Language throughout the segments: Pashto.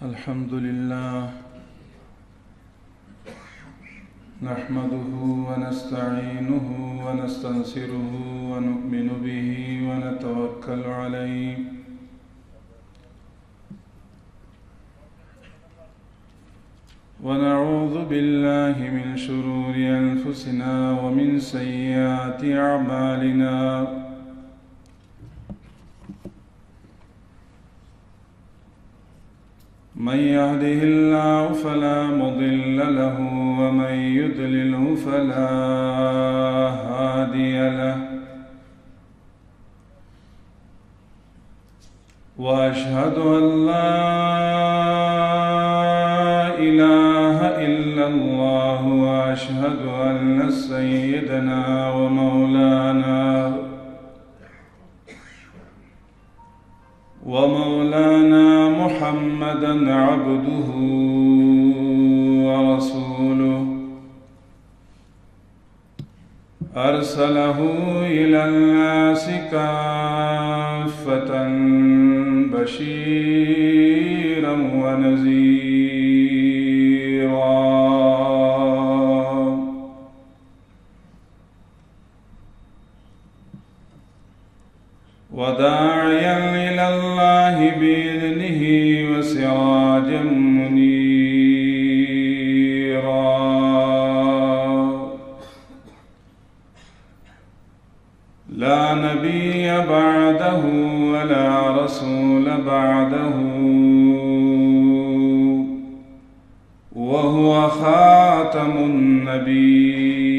الحمد لله نحمده ونستعينه ونستنصره ونؤمن به ونتوكل عليه ونعوذ بالله من شرور أنفسنا ومن سيئات أعمالنا من يهده الله فلا مضل له ومن يضلله فلا هادي له وأشهد أن لا إله إلا الله وأشهد أن سيدنا ومولانا محمدًا عبده ورسوله أرسله إلى الناس كافة بشيرًا ونذيرًا وداعيًا إلى الله بإذنه وسراجًا منيرًا لا نبي بعده ولا رسول بعده وهو خاتم النبيين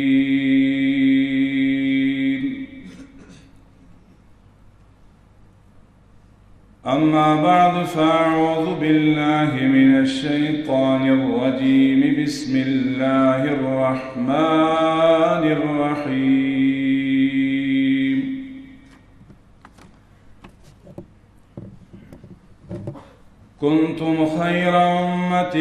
أما بعد فأعوذ بالله من الشيطان الرجيم بسم الله الرحمن الرحيم كنتم خير أمة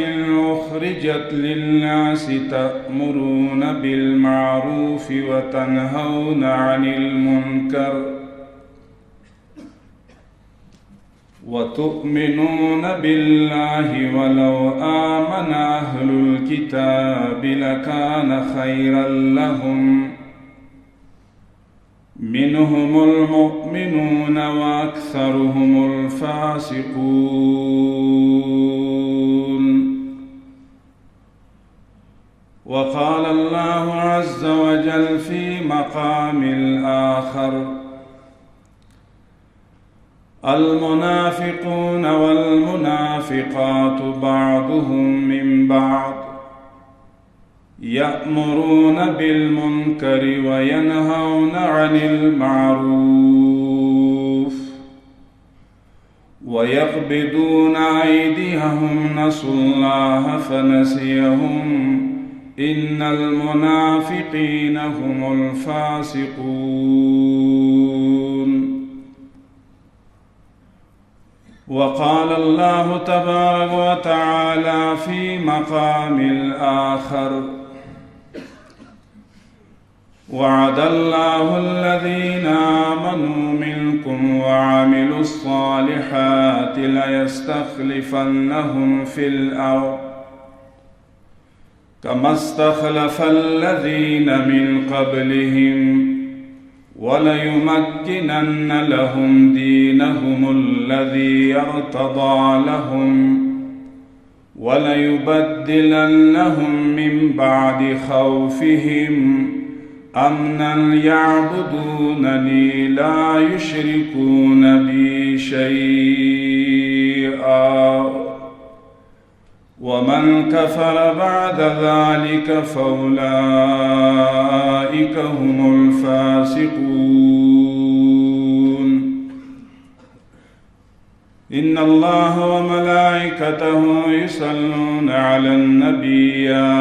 أخرجت للناس تأمرون بالمعروف وتنهون عن المنكر وتؤمنون بالله ولو آمن أهل الكتاب لكان خيرا لهم منهم المؤمنون وأكثرهم الفاسقون وقال الله عز وجل في مقام الآخر المنافقون والمنافقات بعضهم من بعض يأمرون بالمنكر وينهون عن المعروف ويقبضون أيديهم نسوا الله فنسيهم إن المنافقين هم الفاسقون وقال الله تبارك وتعالى في مقام الآخر وعد الله الذين آمنوا منكم وعملوا الصالحات ليستخلفنهم في الأرض كما استخلف الذين من قبلهم وليمكنن لهم دينهم الذي ارتضى لهم وليبدلنهم من بعد خوفهم أمنا يعبدونني لا يشركون بي شيئا ومن كفر بعد ذلك فأولئك هم الفاسقون إن الله وملائكته يصلون على النبي يا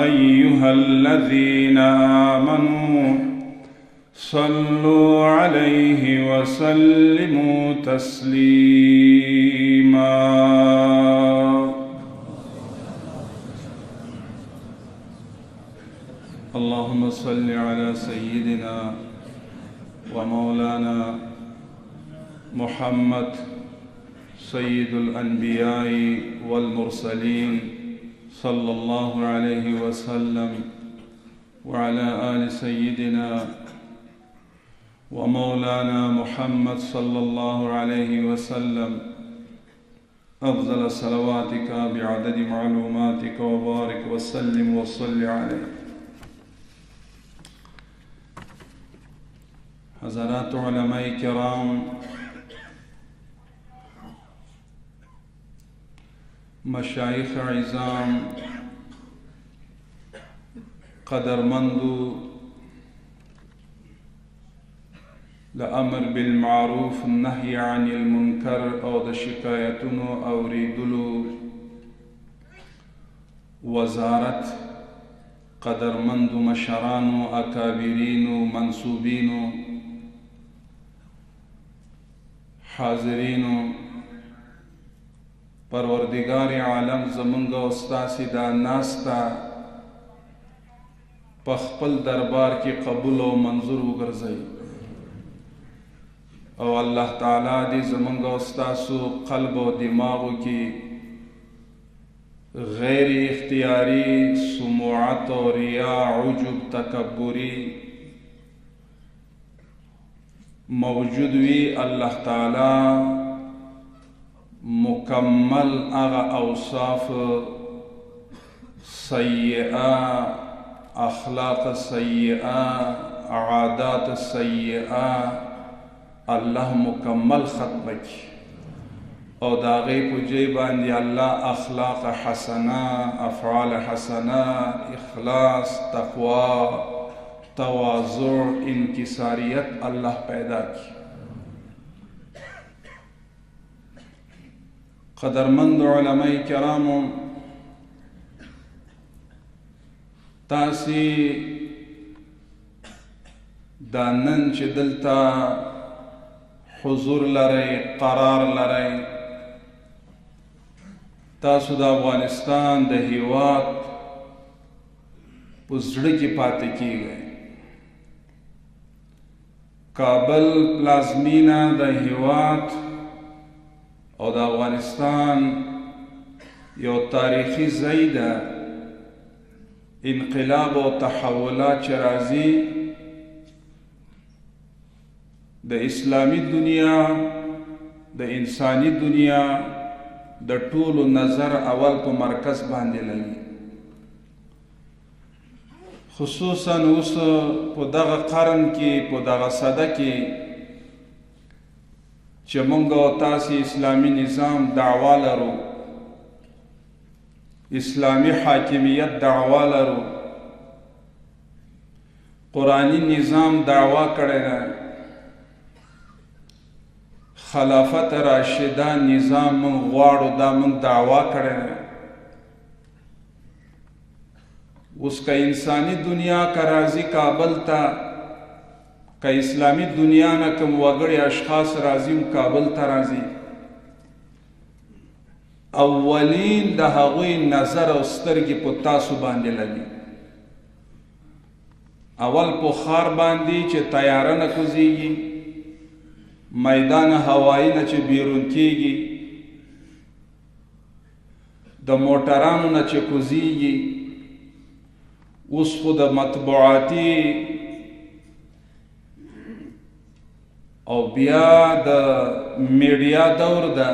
أيها الذين آمنوا صلوا عليه وسلموا تسليما اللهم صل على سيدنا ومولانا محمد سيد الأنبياء والمرسلين صلى الله عليه وسلم وعلى آل سيدنا ومولانا محمد صلى الله عليه وسلم أفضل صلواتك بعدد معلوماتك وبارك وسلم وصل عليه. حضرات علماء کرام، مشایخ عظام، قدرمندو لأمر بالمعروف النهي عن المنكر او د شکایتونو اوریدلو وزارت، قدرمندو مشرانو، اکابرینو، منصوبینو، حاضرینو، پروردگار عالم زمونږ او ستاسې دا ناسته په خپل دربار کې قبول او منظور وګرځوي، او الله تعالی دې زمونږ او ستاسو قلب او دماغو کې غیر اختیاري سموعت او ریا، عجب، تکبری موجود وي. الله تعالی مکمل اغا اوصاف سیئه، اخلاق سیئه، عادات سیئه الله مکمل ختم کی، او دا غی په جای باندې الله اخلاق حسنه، افعال حسنه، اخلاص، تقوا، تواضع، انکساریت الله پیدا کی. قدرمند علماء کرامو، تاسی دا نن چې دلته حضور لرئ، قرار لرئ، تاسو د افغانستان د هیواد په زړه کې پاتې کیږئ. کابل پلازمینه د هیواد او د افغانستان یو تاریخي ځای ده. انقلاب او تحولات چې راځي د اسلامی دنیا، د انسانی دنیا د ټولو نظر اول په مرکز باندې لګي، خصوصا اوس په دغه قرن کې، په دغه صده کې چې مونږ او تاسې اسلامی نظام دعوا لرو، اسلامی حاکمیت دعوا لرو، قرآنی نظام دعوا کړی ده، خلافت راشده نظام من غواړو، دا من دعوا کړی ده. اوس که انسانی دنیا که راځي کابل ته، که اسلامی دنیا نه کوم وګړي اشخاص راځي کابل ته راځي، اولین د هغوی نظر او سترګې په تاسو باندې لګي. اول په ښار باندې چې طیاره نه کوزیږي، میدان هوایی نه چې بیرون کیږي، د موټرانو نه چې کوزیږي، اوس خو د مطبوعاتي او بیا د میډیا دور ده.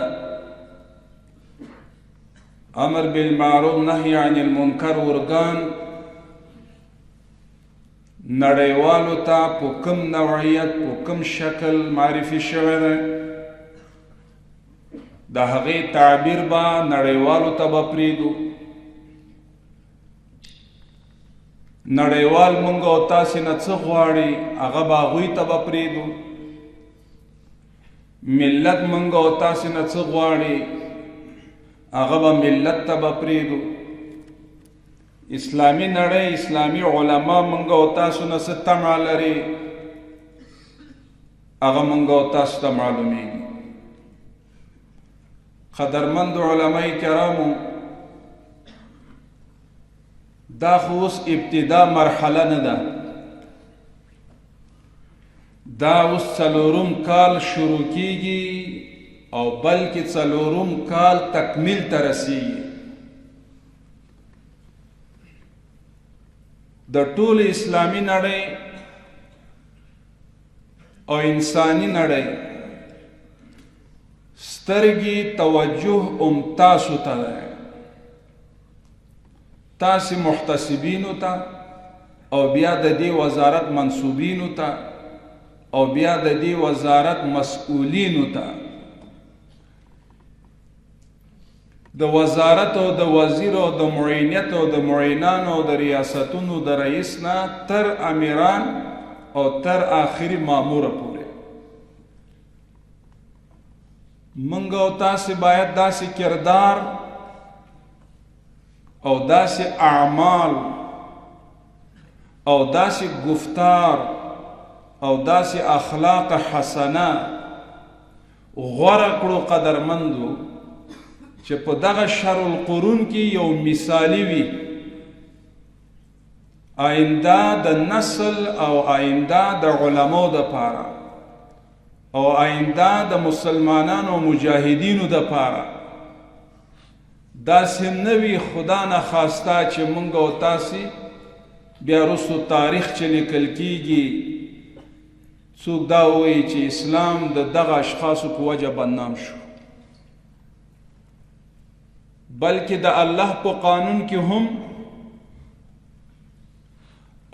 امر بالمعروف نهی عن المنکر ارګان نړیوالو ته په کوم نوعیت، په کوم شکل معرفي شوی دی، د هغې تعبیر به نړیوالو ته به پرېږدو. نړیوال مونږ او تاسې نه څه غواړي هغه به هغوی ته به پرېږدو. ملت مونږ او تاسې نه څه غواړي هغه به ملت ته به پرېږدو. اسلامی نړۍ، اسلامی علما مونږ او تاسو نه څه طمع لري هغه مونږ او تاسو ته معلومیږي. قدرمند علماء کرامو، دا خو اوس ابتدا مرحله نه ده، دا اوس څلورم کال شروع کیږي او بلکې څلورم کال تکمیل ته رسیږي. د ټول اسلامي نړۍ او انساني نړۍ سترګې توجه تاسو ته ده، تاسې محتسبینو ته او بیا د دې وزارت منصوبینو ته او بیا د دې وزارت مسئولینو ته. د وزارت او د وزیر او د معینت او د معینانو او د ریاستونو د رئیس نه تر امیران او تر آخري مامور پورې منګ او تاسې باید داسې کردار او داسې اعمال او داسې گفتار او داسې اخلاق حسنه غوره کړو قدرمندو چې په دغه شر القرون کې یو مثالی وي، آینده د نسل او آینده د علماء دپاره او آینده د مسلمانانو مجاهدینو دپاره. داسې نه وي خدا نه خواسته چې موږ او تاسې بیا وروستو تاریخ چې لیکل کیږي څوک دا وایي چې اسلام د دغه اشخاصو په وجه بدنام شو، بلکې د الله په قانون کې هم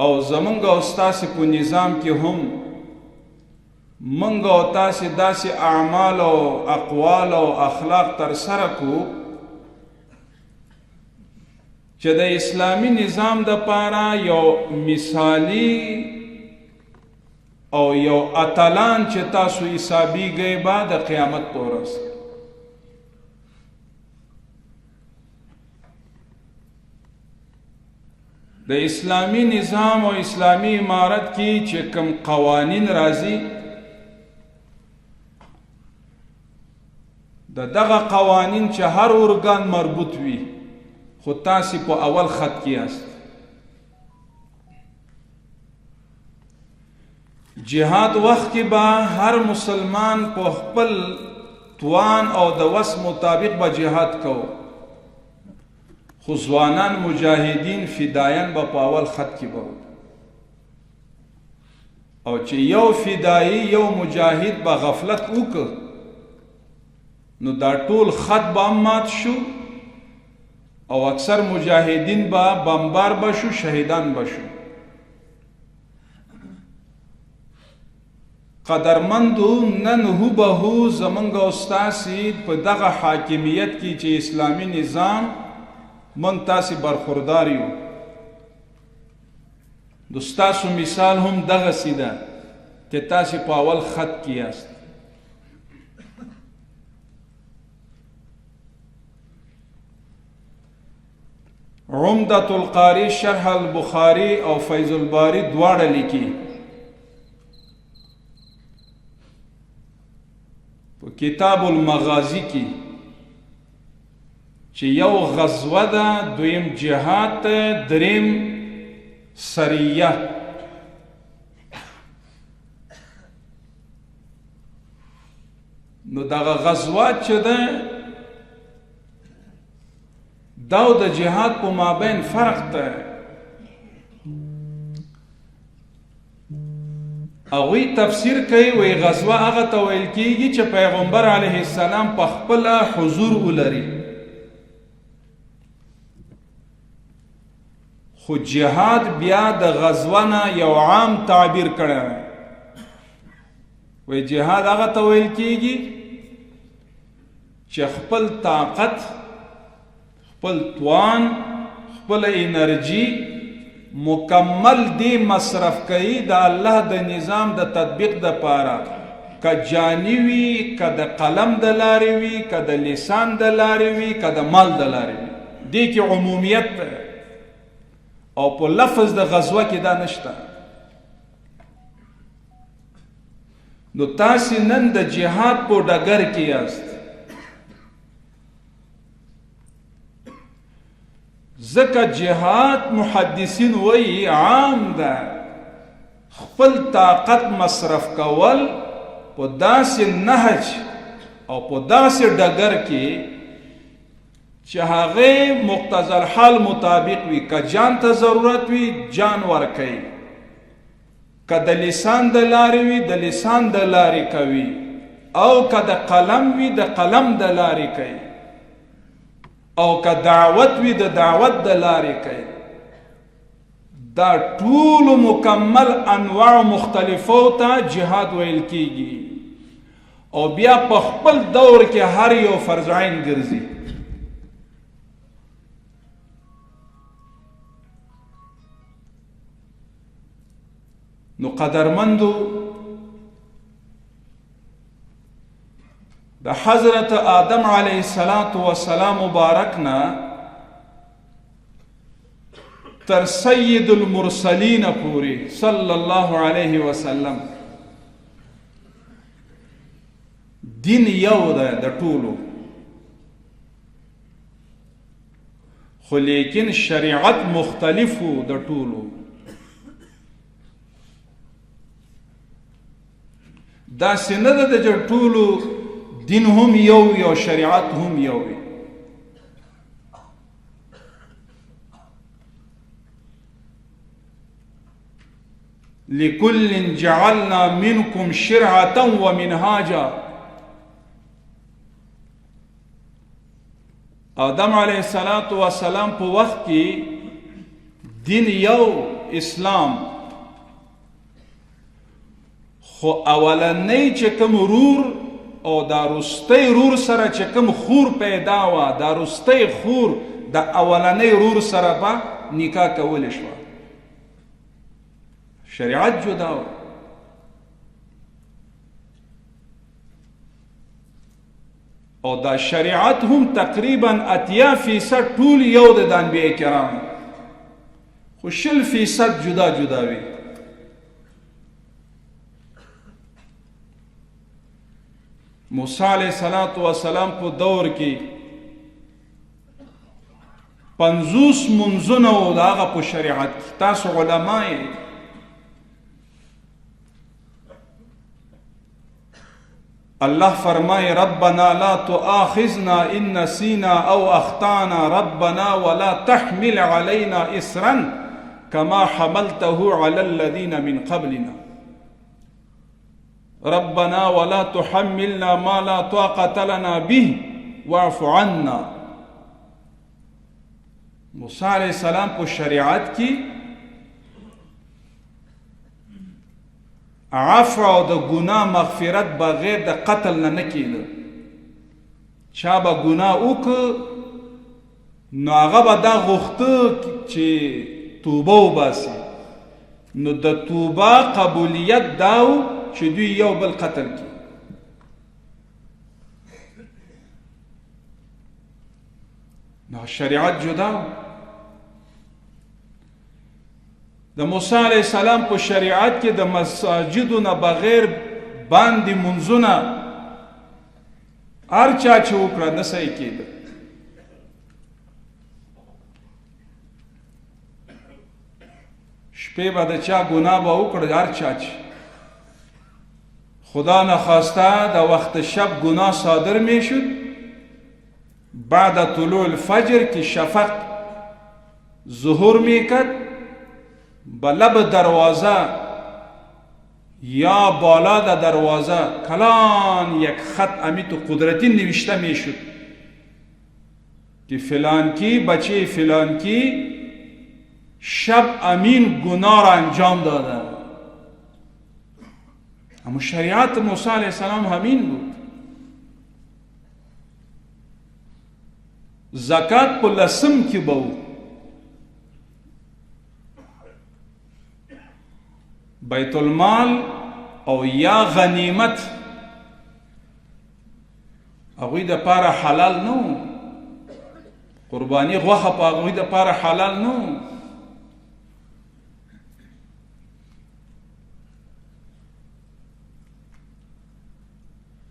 او زمونږ او ستاسې په نظام کې هم منګ او تاسې داسې اعمال او اقوال او اخلاق ترسره کو چې د اسلامي نظام دپاره یو مثالی او یو اتلان چې تاسو حسابیږئ به د قیامت په ورځ. د اسلامی نظام او اسلامی امارت کې چې کوم قوانین راځي دغه قوانین چې هر ارګان مربوط وي خو تاسې په اول خط کې یاست. جهاد وخت کې به هر مسلمان په خپل توان او د وس مطابق به جهاد کو، خو ځوانان مجاهدین فدایان به په اول خط کې به او چې یو فدایی یو مجاهد به غفلت وکړ نو دا ټول خط به مات شو او اکثر مجاهدین به بمبار بشو، شهیدان بشو. قدرمندو نن هوبهو زمونږ او ستاسې په دغه حاکمیت کې چې اسلامي نظام من تاسې برخوردار یو، د ستاسو مثال هم دغسې ده چې تاسې په اول خط کې یاست. عمدة القاری شرح البخاری او فیض الباری دواړه لیکي. په کتاب المغازی کې چې یو غزوه ده، دویم جهاد ده، دریم سریه. نو دغه غزوه چې ده دا د جهاد په مابین فرق ده. هغوی تفسیر کوي وی غزوه هغه ته ویل کیږي چې پیغمبر علیه السلام په خپله حضور ولري، خو جهاد بیا د غزوه نه یو عام تعبیر کړی وی جهاد هغه ته ویل کیږي چې خپل طاقت، خپل توان، خپل انرژي مکمل دی مصرف کوي د الله د نظام د تطبیق د پاره، که جانی وي، که د قلم د لارې وي، که د لسان د لارې وي، که د مال د لارې وي. دې کې عمومیت ده او په لفظ د غزوه کې دا نشته. نو تاسې نن د جهاد په ډګر کې یاست، ځکه جهاد محدثین وایي عام ده، خپل طاقت مصرف کول په داسې نهج او په داسې ډګر کې چې هغه مقتضى الحال مطابق وي، که جان ته ضرورت وي جان ورکوي، که د لسان د لارې وي د لسان د لارې کوي، او که د قلم وي د قلم د لارې کوي، او که دعوت وي د دعوت د لارې کوي. دا ټول مکمل انواع مختلفو ته جهاد ویل کیږي. او بیا په خپل دور کې هر یو فرض عین ګرځي. نو قدرمندو د حضرت آدم علیه السلام مبارکنا تر سید المرسلین پوری صلی الله علیه وسلم دین یو ده د ټولو، خو لیکن شریعت مختلفو د ټولو. داسې نه ده د ټولو دین هم یو یو شریعت هم یو وي. لكل جعلنا منكم شرعة ومنهاجا. آدم علیه السلام په وخت کې دین یو اسلام، خو اولنی چې کوم رور او دا رستی رور سره چې کوم خور پیدا وه، دا رستی خور د اولنی رور سره به نکاح کولی شوه. شریعت جدا و. او دا شریعت هم تقریبا 80% ټول یو د انبیاء کرام، خو 20% جدا جدا وي. موسی علیہ السلام په دور کې 50 منځونه و د هغه په شریعت کې. تاسو علما یې، الله فرمای ربنا لا تؤاخذنا ان نسينا او اخطانا ربنا ولا تحمل علينا اصرا كما حملته على الذين من قبلنا ربنا ولا تحملنا ما لا طاقة لنا به واعف عنا. موسی علیہ السلام په شریعت کې عفو او د ګناه مغفرت بغیر د قتل نه کېده. چا به ګناه وکړ نو هغه به دا غوښته چې توبه وباسي، نو د توبه قبولیت دا و چې دوی یو بل قتل کړي. نو شریعت جدا و. د موسی علیہ السلام په شریعت کې د مساجدو نه بغیر باندې منځونه هر چا چې وکړه نه صحیح کېده. شپې به د چا ګناه به وکړه، هر چا چې خدا نخواسته د وقت شب گناه صادر می شد، بعد طلوع الفجر که شفق ظهور می کد، بلب دروازه یا بالا د دروازه کلان یک خط امیت قدرتی نوشته می شد که فلان کی بچه فلان کی شب امین گناه را انجام داده. اما شریعت موسی علیه السلام همین بود. زکات په لسم کې به و، بیت المال او یا غنیمت هغوی د پاره حلال نه و، قربانی غوښه په هغوی د پاره حلال نه و.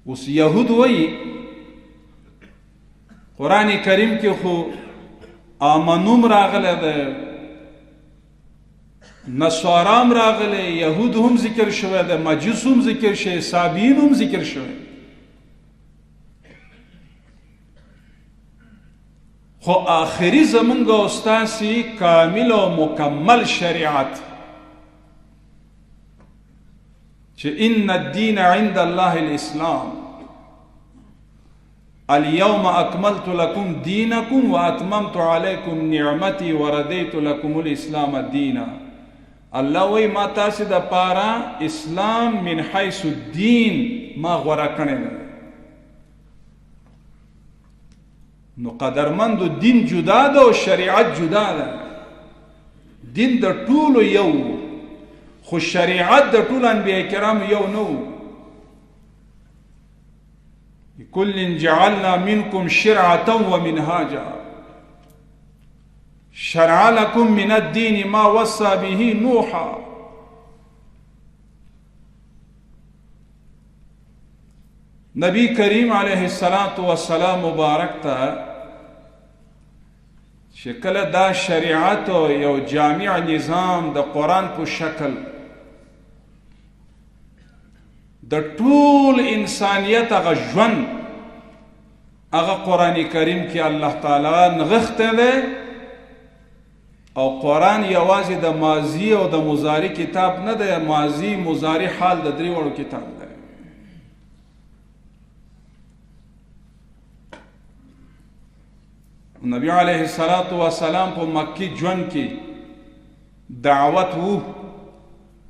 اوس یهود وایي قرآن کریم کې خو آمنوم راغلی ده، نصارام راغلی، یهود هم ذکر شوی ده، مجوس هم ذکر شوی، سابین هم ذکر شوی. خو آخری زمونږ او ستاسې کامل او مکمل شریعت چې ان الدین عند الله الاسلام اليوم اکملت لكم دینکم واتممت علیکم نعمتی وردیت لكم الاسلام دینا. الله وی ما تاسې د پاره اسلام من حیث الدین ما غوره کړی دی. نو قدرمندو دین جدا ده او شریعت جدا ده. دین د ټولو یو خو شریعت د ټولو انبیاء کرامو یو نه و. لكل جعلنا منكم شرعة ومنهاجا شرع لكم من الدين ما وصى به نوحا. نبی کریم علیہ السلام مبارک تا شکل دا شریعت یو جامع نظام د قرآن په شکل د ټول انسانیت هغه ژوند هغه قرآن کریم کې الله تعالی نغښتی دی. او قرآن یوازې د ماضی او د مضارع کتاب نه دی، ماضی مضارع حال د درې وړو کتاب دی. نبی علیه السلام په مکی ژوند کې دعوت وو